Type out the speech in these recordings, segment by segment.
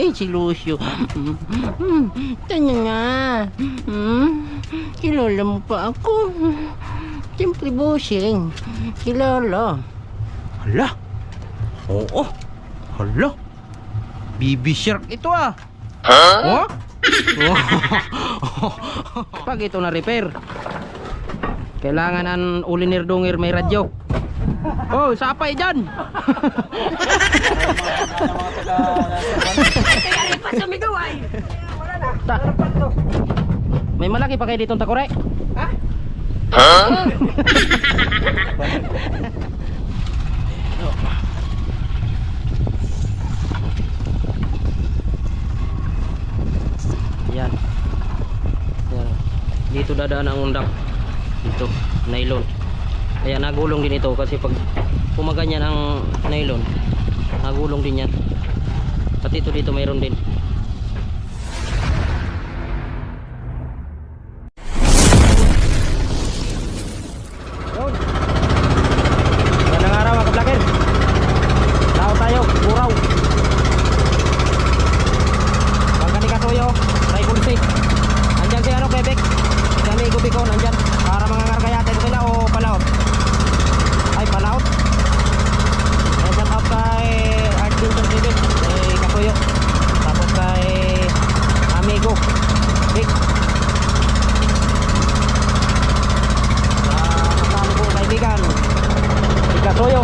Ay, si Lucio. Tanya nga. Kilala mo pa ako. Siyempre, bossing. Kilala. Hala. Oo. Hala. Baby shark ito ah. Huh? Pag ito na repair, kailangan ang ulinir dungir may radyo. Oh, sapay dyan. May malaki pa kayo ditong takore? Ha? Yan. Yan. Dito dadaan ang undak. Dito, nylon. Kaya nagulong din ito kasi pag pumaganyan ang nylon, nagulong din yan. At ito dito mayroon din. Yun. Magandang araw mga kablakir. Tao tayo, buraw. Pagkani kasuyo, try kulsi. Andyan si ano, Quebec. Si amigo Bicon, andyan. Para mga ngargayatin sila o palaot. Ay, palaot. Ay, shout out kay Art Vincent David, kay Kasuyo. Tapos kay amigo Vic. Kasama ko kaibigan si Kasuyo.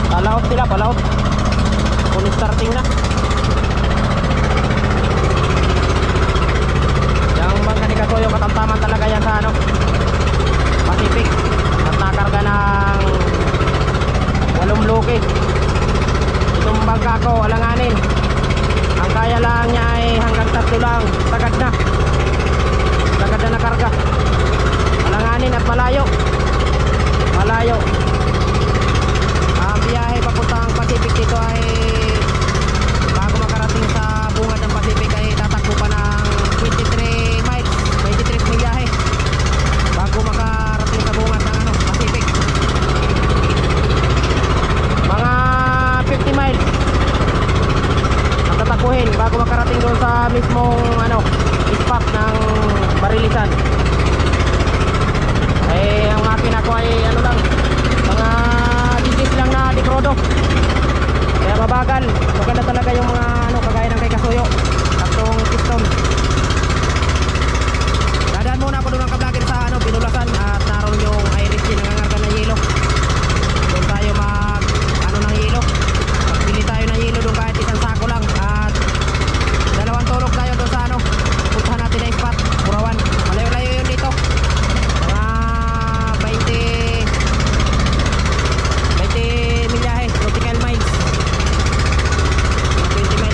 Palaot sila, palaot. Kung starting na. Yang bangka ni Kasuyo katamtaman talaga yan sa ano, Pacific. At nakarga ng 8 bloke. Itong bangka ko, alanganin. Ang kaya lang niya ay hanggang 3 lang. Tagad na. Tagad na nakarga. Alanganin at malayo. Malayo. Ang biyahe papuntang Pacific dito ay bago makarating sa bungad ng Pacific ay tatakbo pa ng 23 miles, 23 milyahe bago makarating sa bungad ng ano, Pacific. Mga 50 miles ang tatakbuhin bago makarating doon sa mismong ano, spot ng Barilisan. Eh, ang makina ko ay ano lang, mga digits lang na dekrodo. Kaya mabagal. Maganda talaga yung mga ano, kagaya ng kay Kasuyo. Taktong piston. Dadaan muna ako doon ng kablagin sa ano, Binulasan. At naroon yung Irish G, nangangarga ng yelo. Doon tayo mag ano ng yelo. Magbili tayo ng yelo doon kahit isang sako lang. At 2 tulog tayo doon sa ano, puntahan natin na spot, Burawan. Malayo-layo yun dito. Mga 20 milyahe, nautical miles. 20 miles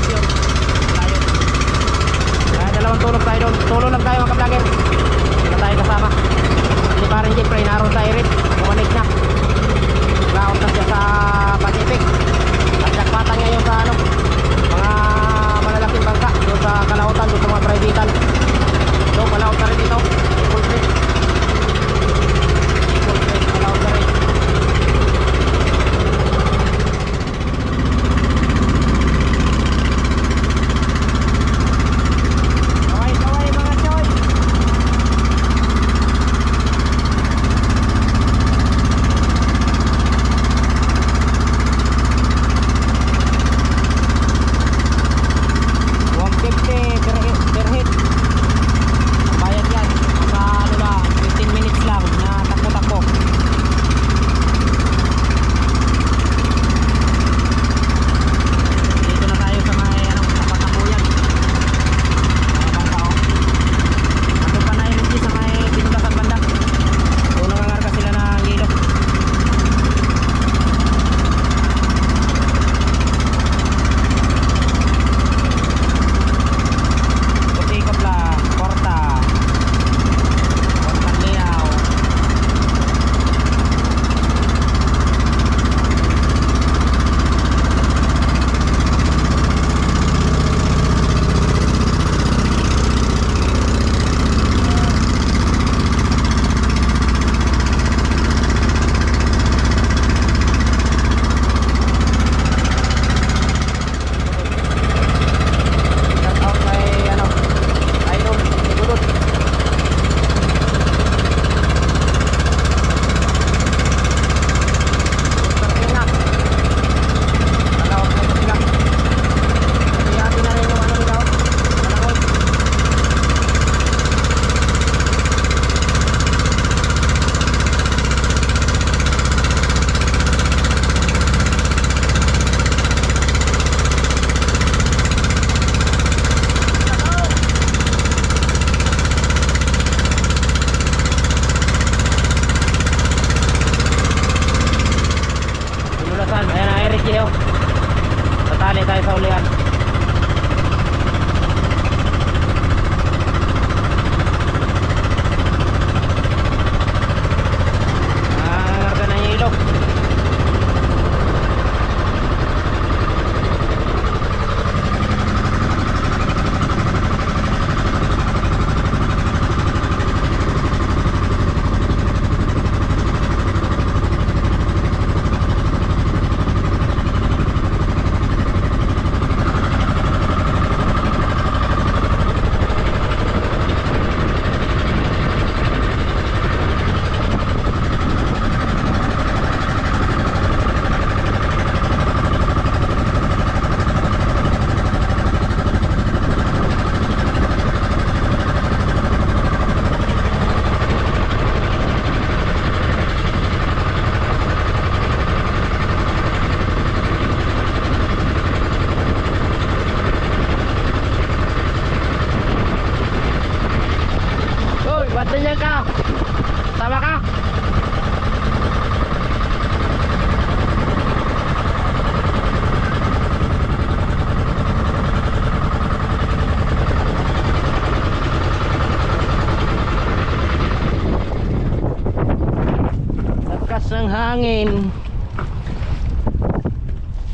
hangin.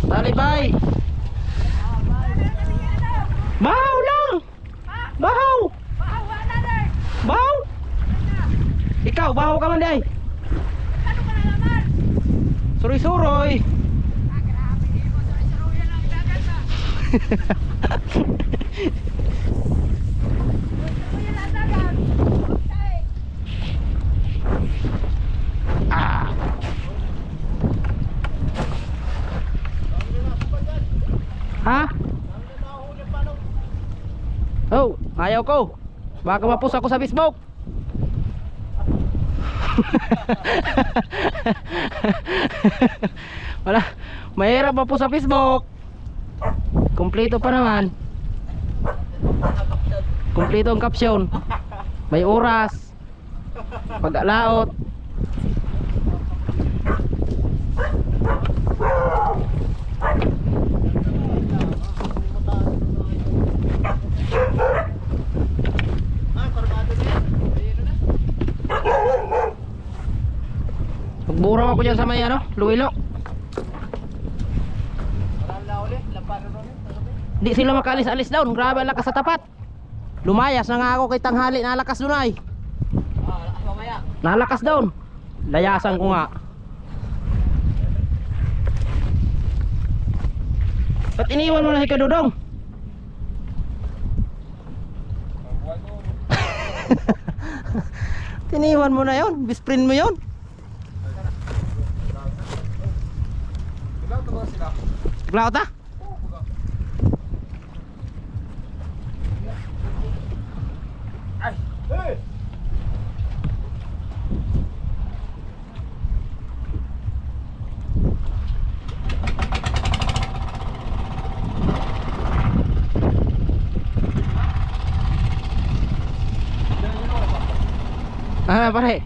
Talibay. Bahaw lang. Bahaw. Bahaw. Ikaw, bahaw ka man day. Suroy-suroy. Ha? Oh, ayaw ko. Baka mapus ako sa Facebook. Wala, mahirap mapus sa Facebook. Kompleto pa naman. Kompleto ang caption. May oras. Pag-laot. Magburaw ako dyan sa may ano, Luilo. Di sila makaalis-alis down. Grabe ang lakas sa tapat. Lumayas na nga ako kay tanghali. Nalakas doon ay. Nalakas down. Layasan ko nga. Ba't iniwan mo na si Kadudong? Tiniwan mo na yon. Best friend mo yon. Glaut ah? Ay, hey. Ah, pare.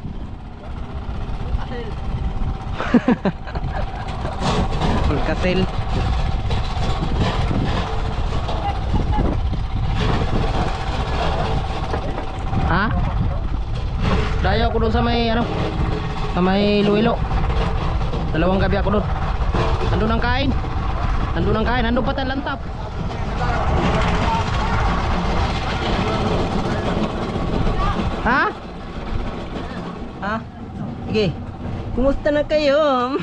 Pulkatil. Ha? Dayo ako doon sa may ano, sa may Luilo. Dalawang gabi ako doon. Andun ang kain. Andun ang kain, andun pa talantap. Ha? Ha? Sige. Kumusta na kayo?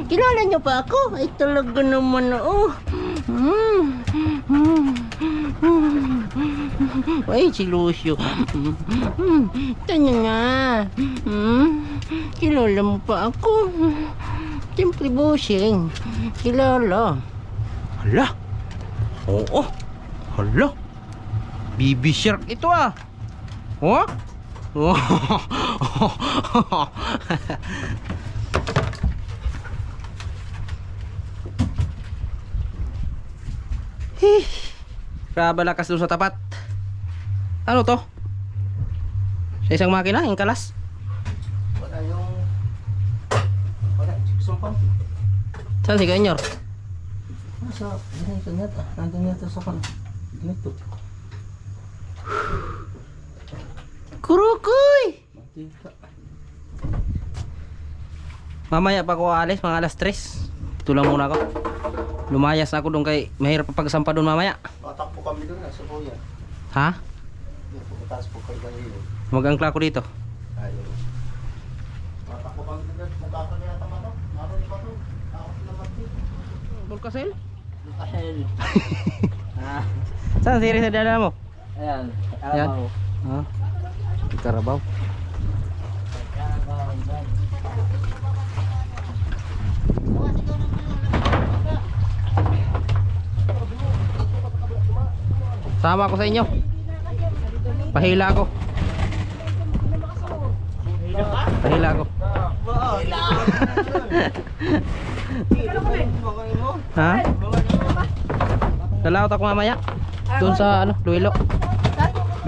Kilala niyo pa ako? Ay talaga naman oh. Ay si Lucio. Tanya nga. Kilala mo pa ako? Siyempre bossing. Kilala. Hala. Oo. Hala. Baby shark ito ah. Oh? Oh. Grabe lakas doon sa tapat. Ano to? Sa isang makina, yung kalas? Wala yung... Wala, gypsum pan. Saan si Ganyor? Nasa, ganito neta. Nandun neta sa kan. Ganito. Kurukoy! Matika. Mamaya pa ako aalis, mga alas 3. Ito lang muna ako. Lumayas na ako doon kay mahirap pa pagsampa doon mamaya. Matakpo kami doon sa kuya. Ha? Pagkataas po kayo kanino. Mag-angkla ko dito. Ayaw. Matakpo kami doon. Magkakaroon niya tama to. Maroon pa to. Ako sila mati. Bulkasel? Lukahel. Ah. Saan siri sa dala mo? Ayan. Ayan. Araw. Ha? Karabaw. Sama ako sa inyo. Pahila ako. Pahila ako. Ha? Dalaot ako mamaya. Doon sa ano, Luilo.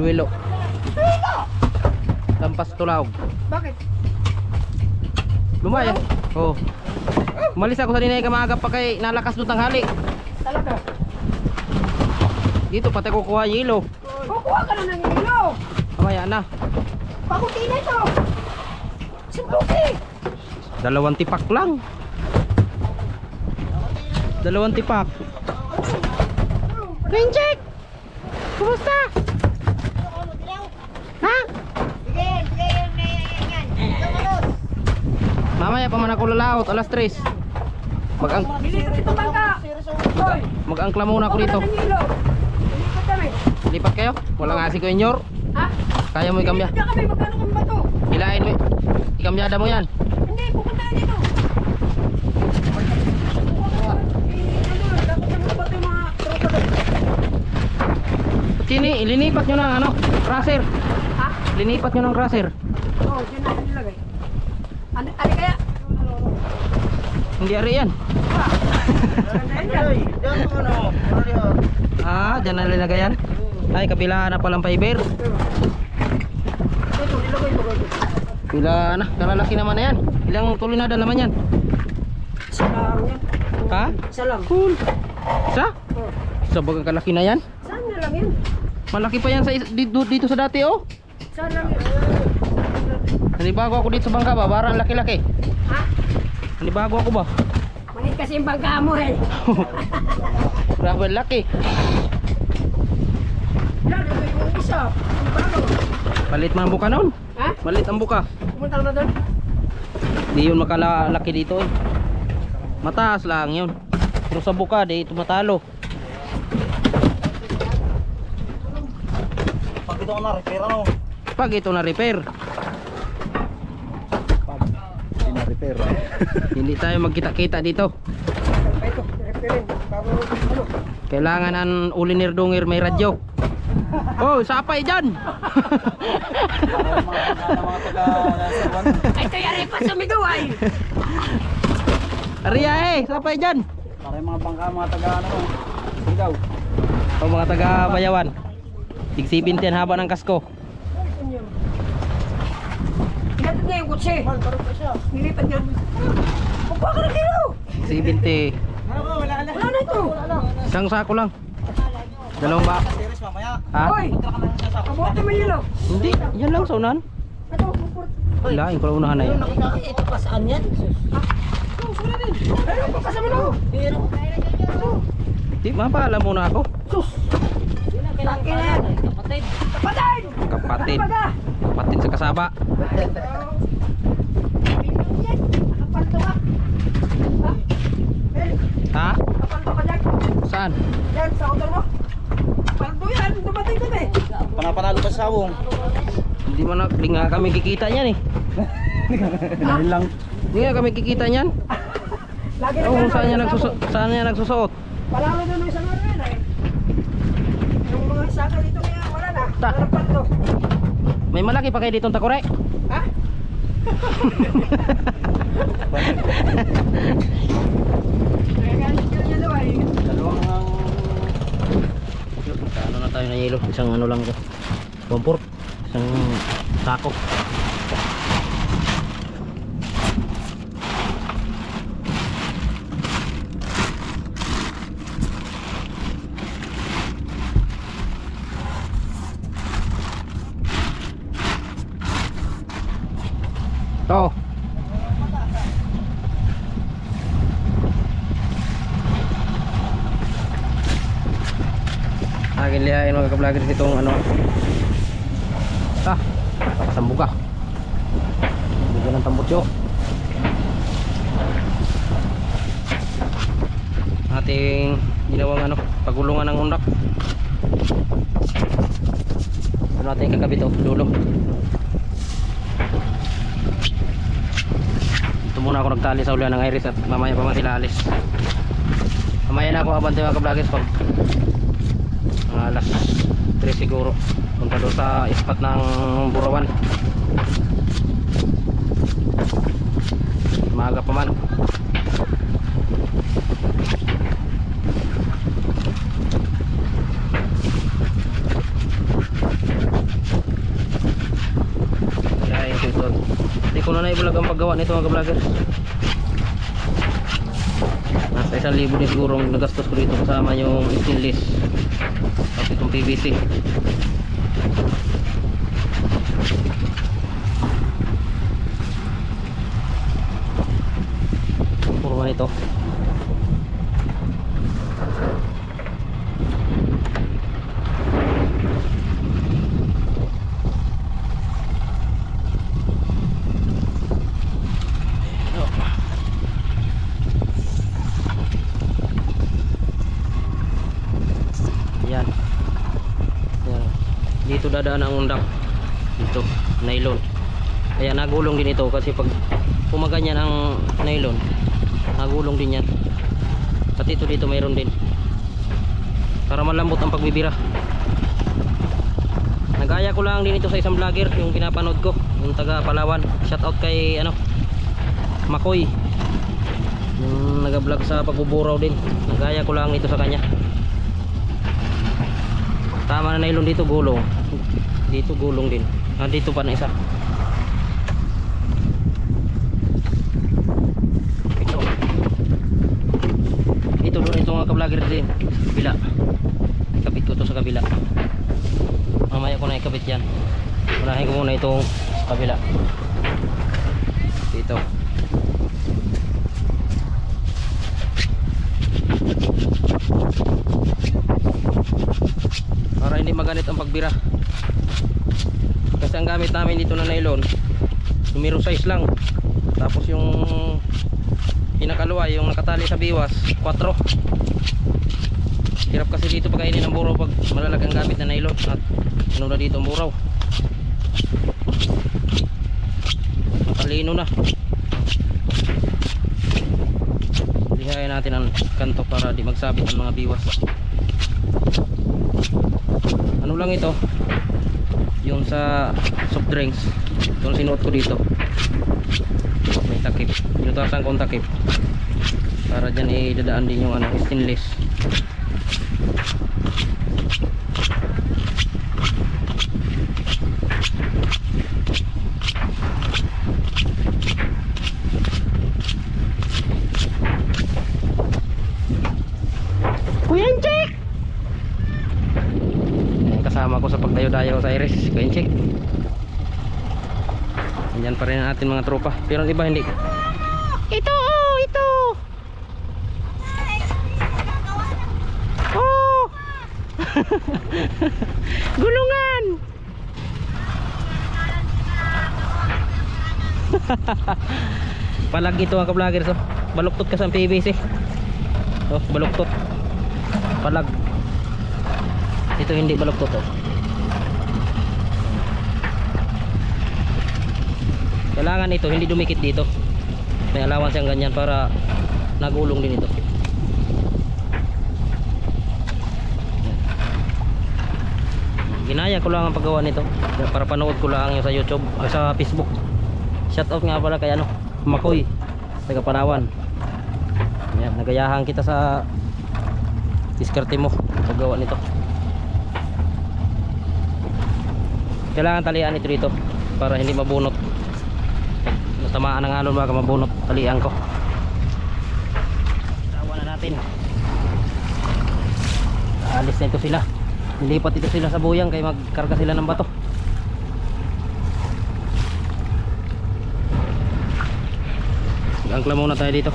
Luilo. Lampas Tulaog. Bakit? Lumaya. Oo. Umalis ako sa dinay kamaga pa kay nalakas doon tanghali. Talaga? Dito pati kukuha yelo. Kukuha ka na ng ilo. Mamaya na. Pakunti na ito. Si Brookie. Dalawang tipak lang. Dalawang tipak. Renjek! Kumusta? Ha? Mamaya pa man ako lalaot, alas 3. Nilipat ito bangka. Hoy, Mag-angkla muna ako dito. huwag ka nang ilaw. Nilipat kami. Lipat kayo? Wala nga si Kuya. Ha? Kaya mo ikamya. Nilipat kami, magkano kami ba to? Hilain mo. Ikamyada mo yan. Hindi, pupunta na dito. Dapat na mga bato yung mga tropa doon. Sini, ilinipat nyo ng ano, crusher. Ha? Linipat nyo ng crusher. Oo, dyan natin nilagay. Ano kaya? Hindi ari yan. Ah, dyan na nilagay yan. Ay, kabila na palang fiber. Ito, nilagay ito. Bila na, kalalaki naman na yan. Ilang tulinada naman yan. Isa lang yan. Ha? Isa lang. Cool. Sa? Oo. Sa bagang kalaki na yan. Saan na lang yan? Malaki pa yan sa dito sa dati oh. Saan lang yan? Nanibago ako dito sa bangka ba? Barang laki-laki. Ha? Nanibago ako ba? Maliit kasi yung bangka mo eh. Grabe laki. Yan, ito yung isa. Ang bago. Palit man ang buka noon. Ha? Malit ang buka. Pumunta na doon. Di yun makalaki dito eh. Mataas lang yun. Pero sa buka di ito matalo. Pag ito na repair ano? Pag ito na repair, Hindi na repair. hindi tayo magkita-kita dito. Pa ito, referent. Bago ano? Kailangan ang ulinir dungir may radyo. Oh, sapay dyan. Mga taga Sawan. Ay, ito yari pa sumigaw ay. Aria eh, sapay dyan. Para yung mga bangka, mga taga ano. Sigaw. O mga taga Bayawan. Tig 70 ang haba ng kasko. Pinatid niya yung kutsi. Nilipat niya. Pagpa ka na kilo. 70. Wala na ito. Isang sako lang. Dalawang ba? Series mamaya. Ha? Hoy, kabuhat naman yun oh. Hindi, yan lang sa unan. Ito, pupurt. Lain ko lang unahan na yun. Ito pa saan yan? Wala din. Ayun, papasama na ako. Di, mapaalam muna ako. Sus. Taki na yan. Kapatid. Kapatid. Kapatid. Kapatid. Kapatid sa kasaba. Kapalto ka. Ha? Ha? Kapalto ka dyan. Saan? Yan, sa auto mo. Paldo yan, dumating doon eh. Panapanalo pa sa Sawong. Hindi mo na, di nga kami kikita niyan eh. Dahil lang. Hindi nga kami kikita niyan. Lagi na Oh, gano'n, saan niya yung nagsusuot? sabong. Saan niya nagsusuot? Palalo doon yung isang ano yun eh. Yung mga saka dito kaya wala na. Ta. Wala paldo. May malaki pa kayo ditong takore? Ha? Kaya galit yun niya daw eh. Dalawang Ano na tayo na yelo? Isang ano lang ko. Komport. Isang sako. Oh. Akin lihain mga ka-vloggers itong ano. Nakasambo ka. Bigyan ng tambutso. Ating ginawang ano, pagulungan ng undak. Ano natin kakabit ito, dulo. Ito muna ako nagtali sa ulan ng iris at mamaya pa man sila alis. Mamaya na ako abante mga ka-vloggers pag alas 3 siguro punta doon sa ispat ng Burawan. Maaga pa man. Kaya ito hindi ko na naibulag ang paggawa nito mga ka-vloggers. Nasa 1,000 din siguro ang nagastos ko dito kasama yung stainless tapos itong PVC. ito. Yan. Yan. Dito dadaan ang undak. Dito, nylon. Kaya nagulong din ito kasi pag pumaganyan ang nylon, nagulong din yan. Pati ito dito mayroon din. Para malambot ang pagbibira. Nagaya ko lang din ito sa isang vlogger, yung pinapanood ko, yung taga Palawan. Shout out kay Makoy. Yung nag-vlog sa pagbuburaw din. Nagaya ko lang ito sa kanya. Tama na nylon dito, gulong. Dito gulong din. Dito pa na isa. Ito mga ka-vlogger din. Kabila. Ikabit ko to sa kabila. Mamaya ko na ikabit yan. Unahin ko muna itong kabila. Dito. Para hindi maganit ang pagbira. Kasi ang gamit namin dito na nylon, numero size lang. Tapos yung pinakaluway, yung nakatali sa biwas, 4. Hirap kasi dito pagkainin ng buraw pag malalaki ang gamit na nylon. At ano na dito ang buraw, matalino na. Lihayin natin ang kanto para di magsabit ang mga biwas. Ano lang ito, yung sa soft drinks, yung sinuot ko dito, may takip, pinutasan kong takip para dyan idadaan din yung stainless. Kuya Inchik! Kasama ko sa pagdayo-dayo sa Iris, Kuya Inchik. Andyan pa rin ang ating mga tropa, pero ang iba hindi. Ito, oh, ito. Oh. Gulungan. Palag ito mga ka-vloggers, oh. Baluktot ka sa PVC. Oh, baluktot. Palag. Ito hindi baluktot, oh. Kailangan ito hindi dumikit dito. May allowance yang ganyan para nagulong din ito. Ginaya ko lang ang paggawa nito para panood ko lang yung sa YouTube o sa Facebook. Shout out nga pala kay Makoy, taga Palawan. Yan, nagayahan kita sa diskarte mo paggawa nito. Kailangan talian ito dito para hindi mabunot. Tamaan ng alon baka mabunot talian ko. Tawa na natin. Alis na ito sila. Nilipat ito sila sa buyang kaya magkarga sila ng bato. Angkla muna tayo dito.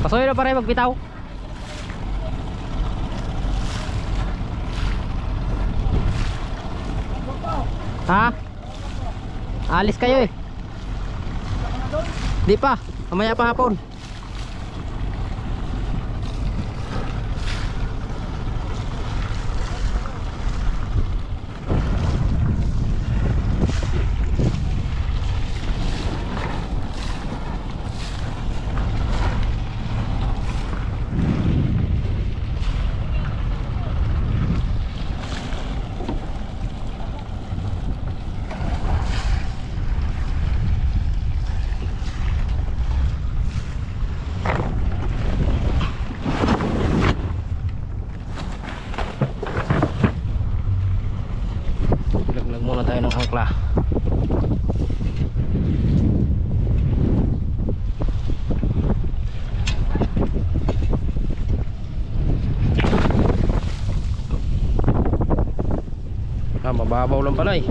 Pasoy na pare magbitaw. Ha? Alis kayo eh. Di pa, mamaya pa hapon. Mababaw lang pala eh.